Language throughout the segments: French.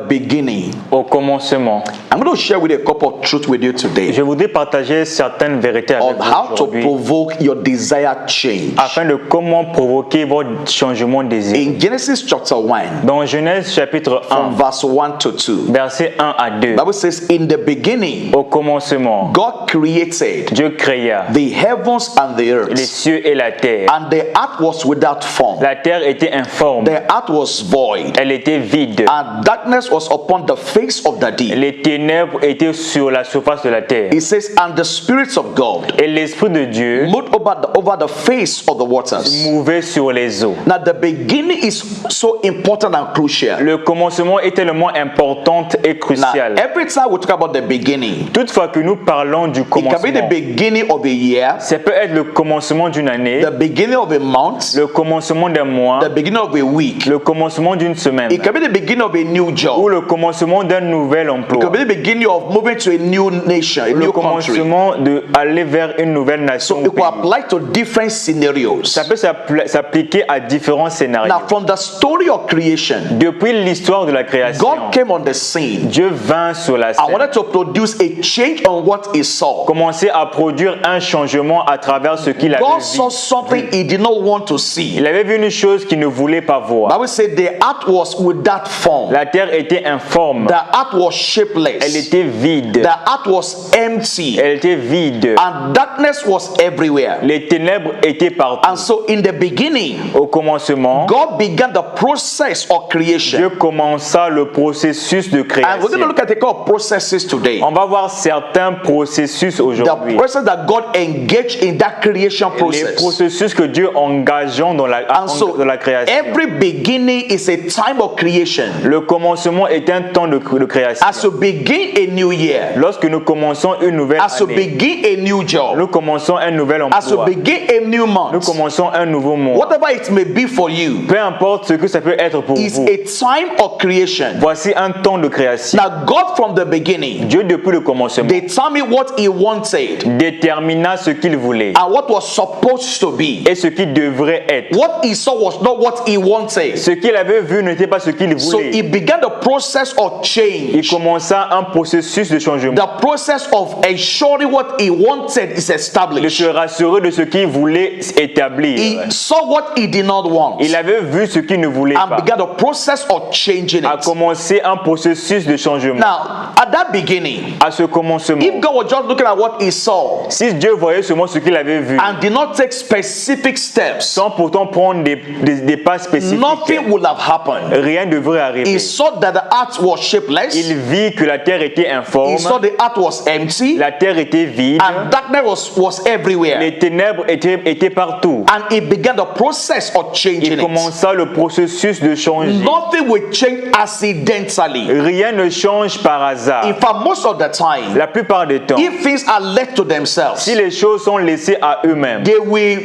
the beginning. Au commencement. I'm going to share with you a couple of truths with you today Je voudrais partager certaines vérités avec on vous how to aujourd'hui provoke your desired change. afin de comment provoquer votre changement de désir. In Genesis chapter 1, Dans Genèse chapitre 1, from verse 1 to 2, versets 1 à 2, the Bible says, in the beginning, au commencement, God created Dieu créa the heavens and the les earth, cieux et la terre. and the earth was without form. La terre était informe, The earth was void, elle était vide. and darkness was upon the face of the deep. Les ténèbres étaient sur la surface de la terre. It says, and the spirits of God Et l'Esprit de Dieu moved over the face of the waters. mouvait sur les eaux. Now, the beginning is so important and crucial. Le commencement est tellement important et Now, crucial. every time we talk about the beginning, Toutefois que nous parlons du it can be the commencement, beginning of a year, ça peut être le commencement d'une année, the beginning of a month, le commencement d'un mois, the beginning of a week. le commencement d'une semaine, It can be the beginning of a new ou job. le commencement d'un nouvel It can emploi, be the beginning of moving to a new nation, a le new country. commencement d'aller vers une nouvelle nation. So ou it will pays. apply to different scenarios. Ça peut s'appliquer à différents scénarios. Now, from the story of creation, Depuis l'histoire de la création, God came on the scene. Dieu vint sur la I scène, wanted to produce a change on what he saw. commencer à produire un changement à travers ce qu'il avait God vu. saw something he did not want to see. Il avait vu une chose qu'il ne voulait pas voir. Bible said the earth was without form. La terre était informe, The earth was elle shapeless. était vide, The earth was empty. elle était vide. And darkness was everywhere. Les ténèbres étaient partout. And so in the beginning, Au commencement, God began the process of creation. Dieu commença le processus de And we're going to création. look at a couple of processes today. On va voir certains processus The aujourd'hui. process that God engaged in that creation Les process. processus que Dieu engageant dans la And so création. every beginning is a time of creation. Le commencement est un temps de création. As you begin a new year, Lorsque nous commençons une nouvelle as you année, begin a new job, nous commençons un nouvel as you emploi, begin a new nous month, commençons un nouveau mois. whatever it may be for you, Peu importe ce que ça peut être pour is vous, a time of creation. voici un temps de création. Now, God from the beginning Dieu, depuis le commencement, determined what He wanted détermina ce qu'il voulait and what was supposed to be. et ce qui devrait être. What He saw was not what He wanted. Ce qu'il avait vu n'était pas ce qu'il So He voulait. began the process of Il change. commença un processus de changement, The process of ensuring what He wanted is de established. se rassurer de ce qu'il voulait établir. He saw what He did not want Il avait vu ce qu'il ne voulait and pas, began the process of changing a it. commencé un processus de changement. Now, at that beginning, À ce commencement, if God was just looking at what He saw si Dieu voyait seulement ce qu'il avait vu, and did not take specific steps, sans pourtant prendre des pas spécifiques, nothing would have happened. rien ne devrait He arriver. saw that the earth was shapeless. Il vit que la terre était informe, He saw the earth was empty la terre était vide, and darkness was everywhere. les ténèbres étaient partout. And he began the process of changing Il it. commença le processus de changer. Nothing will change accidentally. Rien ne change par hasard. In fact, most of the time, La plupart du temps, if things are left to themselves, si les choses sont laissées à eux-mêmes, they will,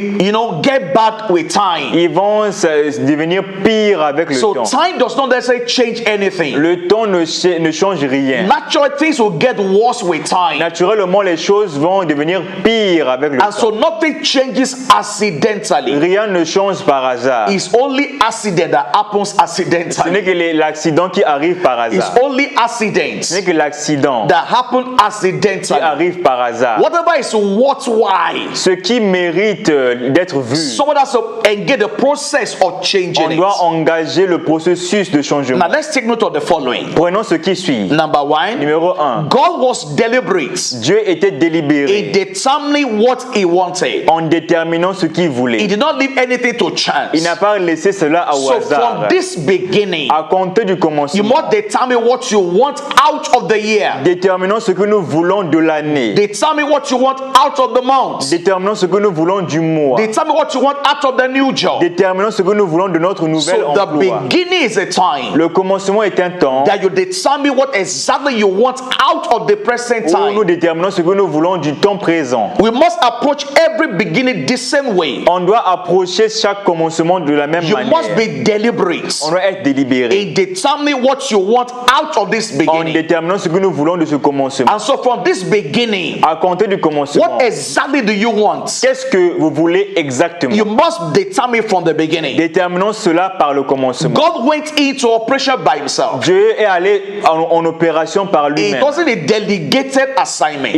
get bad with time. ils vont devenir pire avec le So temps. time does not necessarily change anything. Le temps ne change rien. Naturally, things will get worse with time. Naturellement, les choses vont devenir pires avec le And so temps. nothing changes accidentally. Rien ne change par hasard. It's only accident that happens Ce n'est accidentally. que l'accident qui arrive par It's hasard. only Ce accidents n'est que l'accident that happen qui accidentally. arrive par hasard. Whatever is worthwhile, Ce qui mérite d'être vu, someone has to engage the process of on changing doit it. engager le processus de changement. Now let's take note of the following. Prenons ce qui suit. Number one, Numéro 1. God was deliberate Dieu était in délibéré determining what He wanted. en déterminant ce qu'il He voulait. did not leave anything to chance. Il n'a pas laissé cela au So from hasard. this beginning, À compter du you commencement, must determine what you want out of the year. déterminons ce que nous voulons de l'année. Determine what you want out of the month. Déterminons ce que nous voulons du mois. Determine what you want out of the new job. Déterminons ce que nous voulons de notre nouvel So the emploi. beginning is a time Le commencement est un temps that you determine what exactly you want out of the present où nous time. déterminons ce que nous voulons du temps présent. We must approach every beginning the same way. On doit approcher chaque commencement de la même You must manière. be deliberate On doit être délibéré in determining what you want out of this en beginning. déterminant ce que nous voulons de ce commencement. And so from this beginning, À compter du commencement, what exactly do you want? qu'est-ce que vous voulez exactement? You must determine from the beginning. Déterminons cela par le commencement. God went into operation by himself. himself. Dieu est allé en opération par It lui-même. wasn't a delegated assignment.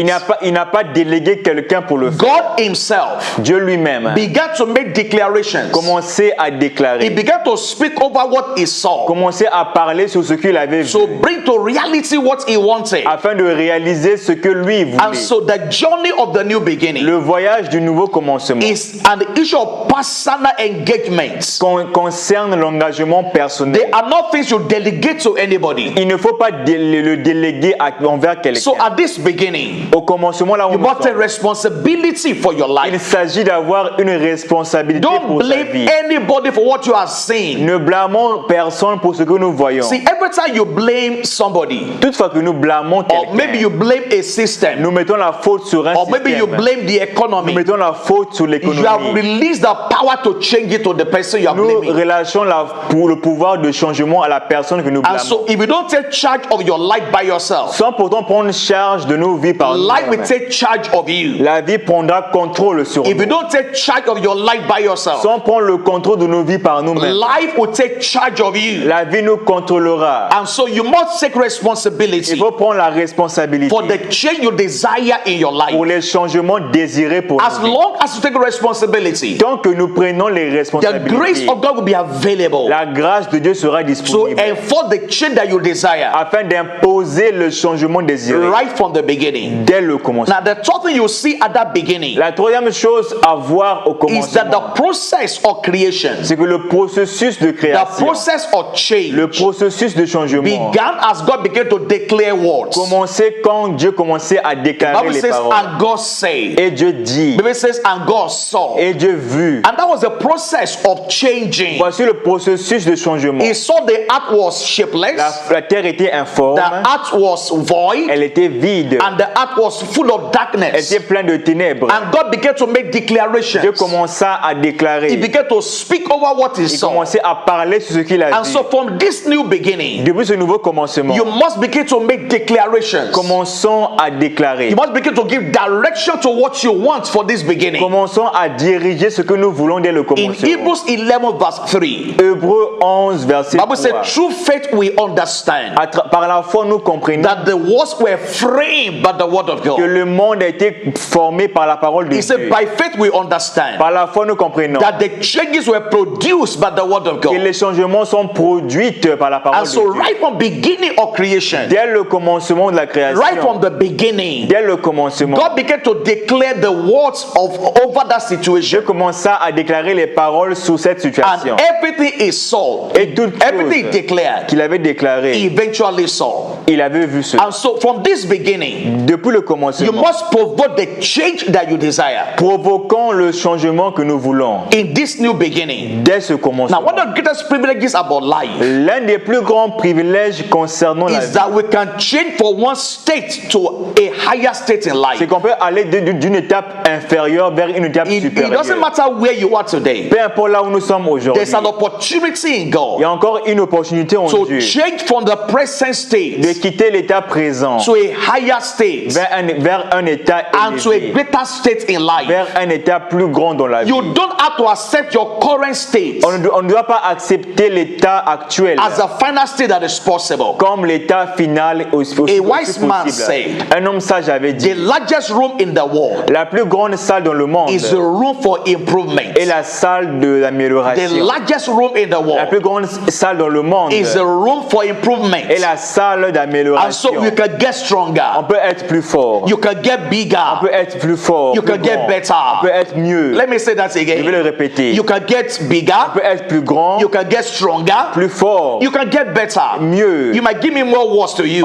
Il n'a pas délégué quelqu'un pour le faire. God himself Dieu lui-même began to make declarations. commençait à He déclarer, began to speak over what he saw. commençait à parler sur ce qu'il avait vu, So bring to reality what he wanted. afin de réaliser ce que lui And voulait. so the journey of the new beginning Le voyage du nouveau commencement is an issue of personal engagements. concerne l'engagement They personnel. are not things you delegate to anybody. Il ne faut pas le déléguer envers quelqu'un. So at this beginning, Au commencement, là où you nous must take sommes, responsibility for your il life. s'agit d'avoir une responsabilité Don't pour sa blame vie. anybody for what you are seeing. Ne blâmons personne pour ce que nous voyons. See, every time you blame somebody, Toutefois que nous blâmons or maybe quelqu'un, you blame a system, nous mettons la faute sur un or maybe you système. blame the Nous economy, mettons la faute sur you have l'économie. released the power to change it to the person you are Nous blaming. relâchons pour le pouvoir de changement à la personne que nous And blâmons. so if you don't take charge of your life by yourself, Sans pourtant prendre charge de nos vies par life will nous-mêmes. take charge of you. La vie prendra contrôle sur If you nous. don't take charge of your life by yourself, Sans prendre le contrôle de nos vies par nous-mêmes. life will take charge of you. La vie nous contrôlera. And so you must take Il responsibility faut prendre la responsabilité for the change you desire in your life. pour les changements désirés pour As nous. long as you take responsibility, Tant que nous prenons les the grace responsabilités, of God will be available la grâce de Dieu sera to disponible enforce the change that you desire afin d'imposer le changement désiré right from the beginning. dès le commencement. Now, the third thing you see at that beginning La troisième chose à voir au is that commencement, the process of creation, c'est que le processus de the création, process of change, le processus de changement, began as God began to declare words. commençait quand Dieu commençait à déclarer Bible les says, paroles. and God said. Et Dieu dit, Bible says, and God saw. et Dieu vut. And that was the process of changing. Voici le processus de changement. He saw the earth was shapeless, La terre était informe, the earth was void, elle était vide, and the earth was full of elle darkness. était pleine de ténèbres. And God began to make Dieu declarations. commença à He déclarer, began to speak over what he il saw. commençait à parler sur ce qu'il a And vu. so from this new beginning, Depuis ce nouveau commencement, you must begin to make declarations. commençons à déclarer. You must begin to give direction to what you want for this beginning. Commençons à diriger ce que nous voulons dès le In commencement. Hebrews 11 verse 3, Hébreux 11, verset Bible said, 3. through faith we understand Par la foi, nous comprenons that the worlds were framed by the word of que God. le monde a été formé par la parole de He said, Dieu. by faith we understand Par la foi, nous comprenons that the changes were produced by the word of que God. les changements sont produits par la parole And de so Dieu. right from beginning of creation, Dès le commencement de la création, right from the beginning, dès le commencement, God began to declare the words of over that Dieu situation. commença à déclarer les paroles sur cette situation. And everything is solved. Et toute Everything chose declared, qu'il avait déclaré, eventually solved. il avait vu cela. And so from this beginning, Depuis le you commencement, must provoke the change that you desire provoquons le changement que nous voulons in this new beginning. dès ce Now, commencement. one of the greatest privileges about life L'un des plus grands privilèges concernant la is vie, that we can change from one state to a higher state in life. c'est qu'on peut aller d'une étape inférieure vers une étape It doesn't supérieure. matter where you are today. Peu importe là où nous sommes aujourd'hui, There's an opportunity in il y God a encore une opportunité en to Dieu change from the present de state quitter l'état présent to a higher state vers un état and to a élevé, greater state in life. vers un état plus grand dans la vie. You don't have to accept your current state On ne doit pas accepter l'état actuel as the final state that is possible. comme l'état final aussi A wise man possible. said, Un homme sage avait the dit, largest room in the world la plus grande salle dans le monde is the room for improvement. est la salle de The l'amélioration. largest room in the La world plus grande salle dans le monde is the room for improvement. est la salle And so d'amélioration. you can get On stronger, peut être plus fort. you can get On bigger, peut être plus fort. you plus can get grand. better. On peut être mieux. Let me say that Je vais le again. répéter. You can get On bigger, peut être plus grand, you can get stronger, plus fort, you can get better. mieux. You might give me more words to use.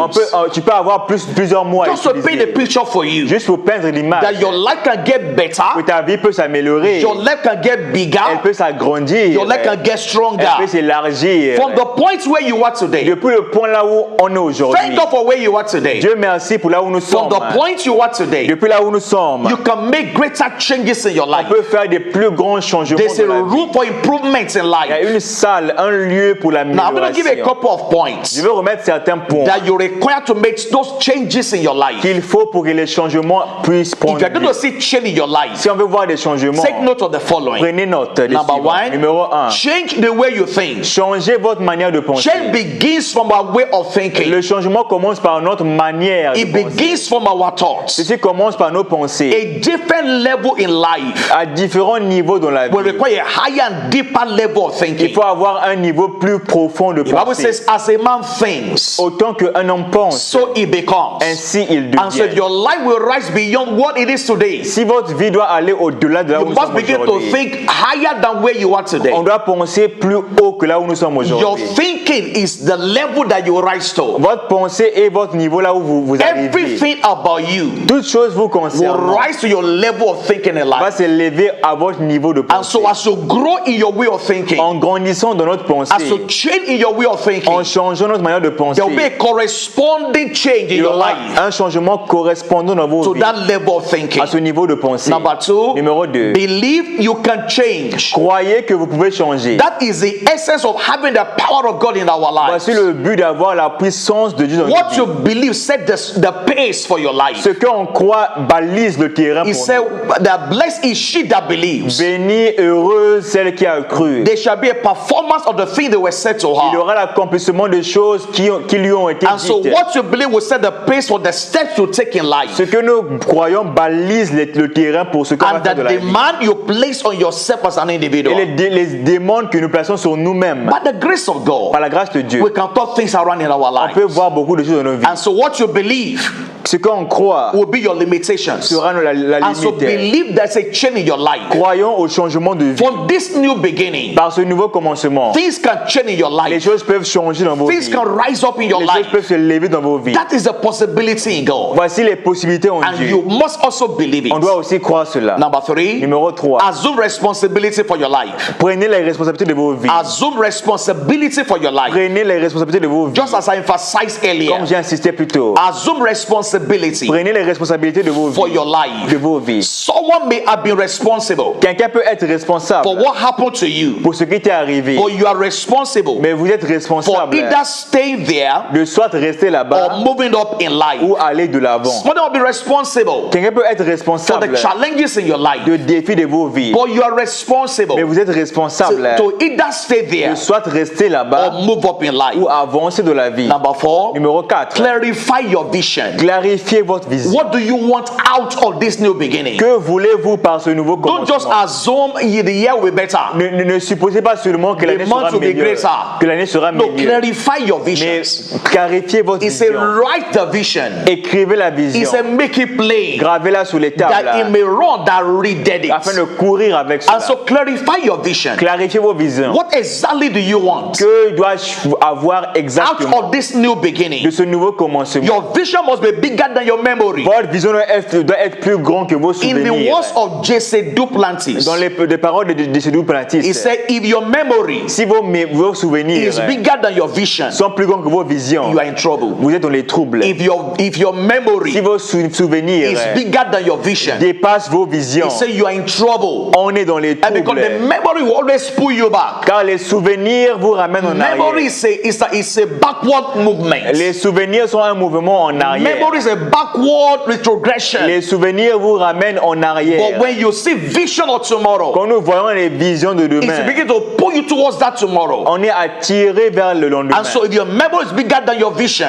Tu peux avoir plusieurs mots à Just to paint the utiliser. picture for you Juste pour peindre l'image. that your life can get Que better, ta vie peut s'améliorer. your life can get Elle bigger, peut s'agrandir. your life can get Elle peut stronger. s'élargir. From the point where you are today, Depuis le point là où on est from aujourd'hui. Thank God for where you are today. Dieu merci pour là où nous From sommes. the point you are today, Depuis là où nous sommes, you can make greater changes in your on life. peut faire des plus grands changements There's dans a la vie. room for improvements in Il y a life. une salle, un lieu pour Now, I'm going to give you a l'amélioration. couple of points Je vais remettre certains points that you require to make those changes in your life. qu'il faut pour que les changements puissent If prendre you're going lieu. to see change in your life, Si on veut voir des changements, take note of the following. prenez note des Number suivants. one, Numéro 1. change the way you think. Changez votre manière de penser. Change begins from our way of thinking. Le changement commence par notre manière de It penser. begins from our thoughts. Ceci commence par nos pensées. A different level in life À différents niveaux dans la vie, will require a higher and deeper level of il thinking. faut avoir un niveau plus profond de The Bible pensée. says, as a man thinks, Autant qu'un homme pense, so he becomes. ainsi il And so if devient. your life will rise beyond what it is today, Si votre vie doit aller au-delà de là où you nous must sommes begin to aujourd'hui, think higher than where you are today. on doit penser plus haut que là où nous sommes Your aujourd'hui. thinking is the level that you rise to. Votre pensée est votre niveau là où vous arrivez. Everything about you Toute chose vous will concernant rise to your level of thinking in va life. s'élever à votre niveau de And pensée. so as you grow in your way of thinking, En grandissant dans notre as you pensée, change in your way of thinking, en changeant notre manière de penser, there will be a corresponding change in il y your aura life un changement correspondant dans vos to vies that level of thinking. à ce niveau de pensée. Number two, Numéro 2. believe you can change. Croyez que vous pouvez changer. That is the essence of having the power of God in our lives. Voici le but d'avoir la puissance de Dieu dans What notre you vie. believe set the pace for your life. Ce qu'on croit balise le terrain He pour said nous. that blessed is she that believes. Bénie, heureuse celle qui a cru. There shall be a performance of the thing that were said to Il y her. aura l'accomplissement des choses qui lui ont été And so dites. what you believe will set the pace for the steps you take in life. Ce que nous croyons balise le terrain pour ce qu'on va And faire the de la vie. demand you place on yourself as an Et individual. les demandes que nous plaçons sur nous-mêmes, By the grace of God, par la grâce de Dieu, we can turn things around in our on life. peut voir beaucoup de choses dans nos vies. And so what you believe Ce qu'on croit will be your limitations. sera la And so limite. believe there's a change in your life. Croyons au changement de vie. From this new beginning, Par ce nouveau commencement, things can change in your les life. choses peuvent changer dans vos Things vies. can rise up in your Les choses life. peuvent se lever dans vos vies. That is a possibility in God. Voici les possibilités en And Dieu. you must also believe On it. doit aussi croire cela. Number three, Numéro 3. assume responsibility for your life. Prenez les responsabilités de vos vies. Assume responsibility for your life. Prenez les responsabilités de vos vies. Just as I emphasized earlier, Comme j'ai insisté plus tôt. assume responsibility Prenez les responsabilités de vos for vies. your life. De vos vies. Someone may have been responsible Quelqu'un peut être responsable for what happened to you, pour ce qui t'est arrivé. but you are responsible Mais vous êtes for responsable either staying there de soit rester or là-bas moving up in life. ou aller de l'avant. Someone will be responsible Quelqu'un peut être for responsable the challenges in your life, de défis de vos vies. but you are responsible Mais vous êtes responsable to either stay there de soit rester or là-bas move up in life. ou avancer de la vie. Number four, Numéro 4. clarify your vision. Clarifiez votre vision. What do you want out of this new beginning? Que voulez-vous par ce nouveau Don't just commencement? assume the year will be better. Ne supposez pas seulement que l'année months sera will be meilleure. greater. Que l'année sera No, meilleure. clarify your Mais visions. clarifiez votre He said, vision. write the vision. Écrivez la He vision. said, make it plain Gravez-la sur les tables that it may run that readeth afin it. de courir avec And cela. so clarify your vision. Clarifiez vos visions. What exactly do you want Que dois-je avoir out exactement of this new de beginning? ce nouveau commencement? Your vision must be bigger than your memory. Votre vision doit être plus grande que vos In the souvenirs. words of Jesse Duplantis, Dans les paroles de ces doubles he plantistes, said, if your memory si vos souvenirs is bigger than your vision, sont plus grands que vos visions, you are in trouble. vous êtes dans les troubles. If your memory Si vos souvenirs is bigger than your vision, dépassent vos he visions, said you are in trouble. on est dans les And because troubles. the memory will always pull you back. Car les souvenirs vous ramènent en Memory arrière. is a backward movement. Les souvenirs sont un mouvement en arrière. Memory is a backward retrogression. Les souvenirs vous ramènent en But arrière. when you see vision of tomorrow, Quand nous voyons les visions de it demain, begins to pull you towards that tomorrow. on est attiré vers le lendemain. And so if your memory is bigger than your vision,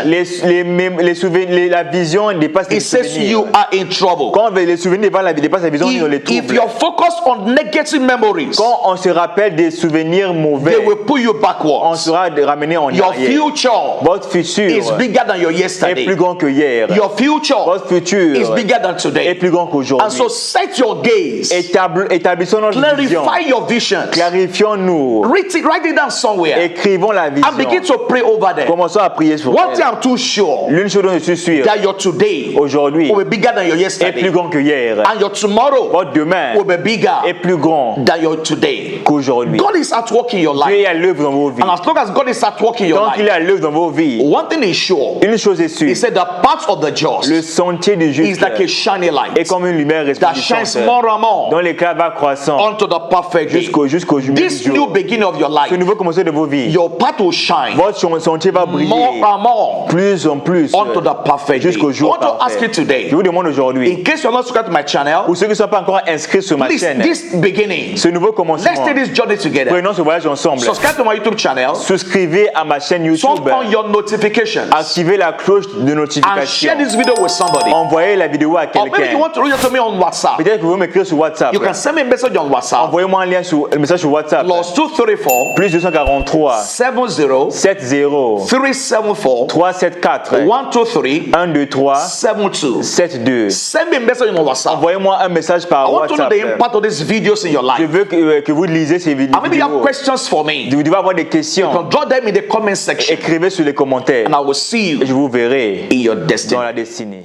La vision dépasse les it says you souvenirs. are in trouble. Quand les souvenirs dépassent la vision, on est dans les If troubles. you're focused on negative memories, Quand on se rappelle des souvenirs mauvais, they will pull you on backwards. sera ramené en Your arrière. future Votre futur is bigger than your est plus yesterday. grand que hier. Your Your future Votre futur is bigger than est today. plus grand And qu'aujourd'hui. so set your gaze. Établissons notre vision. Clarify your visions. Clarifions-nous. Write it down somewhere. Écrivons la And begin vision. to pray over them. Commençons à prier sur One thing elle. I'm too sure L'une chose dont je suis sûr, that your today aujourd'hui, will be bigger than your est yesterday. plus grand que hier. And your tomorrow Votre demain will be bigger est plus grand than your today. qu'aujourd'hui. God is at work in your Dieu life. est à l'œuvre dans vos vies. And as long as God is at work in your Tant qu'il est life, à l'œuvre dans vos vies, one thing is sure. une chose est He sûre, said the path of the just le sentier du is juste like a shining light est comme une lumière that shines resplendissante more and more dont l'éclat va croissant unto the perfect day. jusqu'au jour. This new beginning of your Ce life, nouveau commencement de vos vies, your path will shine votre sentier va briller more and more plus en plus unto the perfect day. jusqu'au I jour want to ask you parfait. today, Je vous demande aujourd'hui, in case you're not subscribed to my channel, pour ceux qui ne sont pas encore inscrits sur ma please, chaîne, this beginning, ce nouveau commencement, let's take this journey together. prenons ce voyage ensemble. Subscribe to my YouTube channel, Souscrivez à ma chaîne turn YouTube, on your notifications, activez la cloche de and notification, share this video with somebody. envoyez la vidéo à Or maybe you quelqu'un. want to reach out to me on WhatsApp. Peut-être que vous m'écrire sur WhatsApp. You can send me a message on WhatsApp. Envoyez-moi un message sur WhatsApp. +234 Plus 243 70 70 374 374 123 123 72. 72. Send me a message on WhatsApp. Envoyez-moi un message I par want to know WhatsApp. the impact of these videos in your Je life. veux que vous lisez ces vidéos. And maybe you have questions for me. Vous devez avoir des You questions. can drop them in the comment section, Écrivez sur les commentaires. and I will see Et je you vous verrai in your dans destiny. la destinée.